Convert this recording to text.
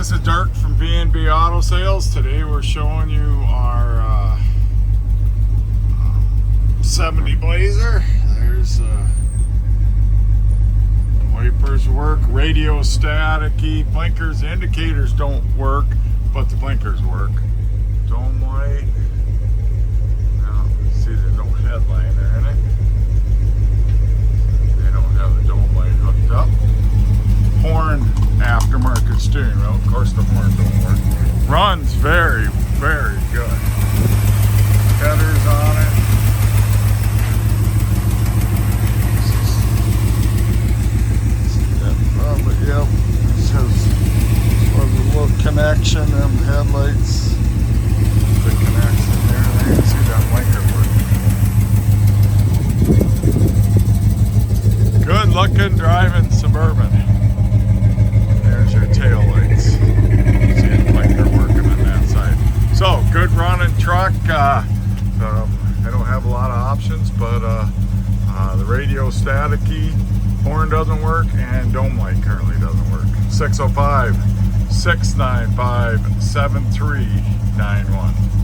This is Dirk from V&B Auto Sales. Today we're showing you our 70 Blazer. There's wipers work, radio staticky, blinkers, indicators don't work, but the blinkers work. Dome light. Now, see there's no headliner in it. They don't have the dome light hooked up. Horn, aftermarket steering wheel. Of course the horn don't work. Runs very, very good. Headers on it. Probably, yep. This has a little connection, them headlights. The connection there. There you can see that blinker working. Good looking driving Suburban. There's your tail lights. See the blinker working on that side. So, good running truck. I don't have a lot of options, but the radio staticky, horn doesn't work, and dome light currently doesn't work. 605-695-7391.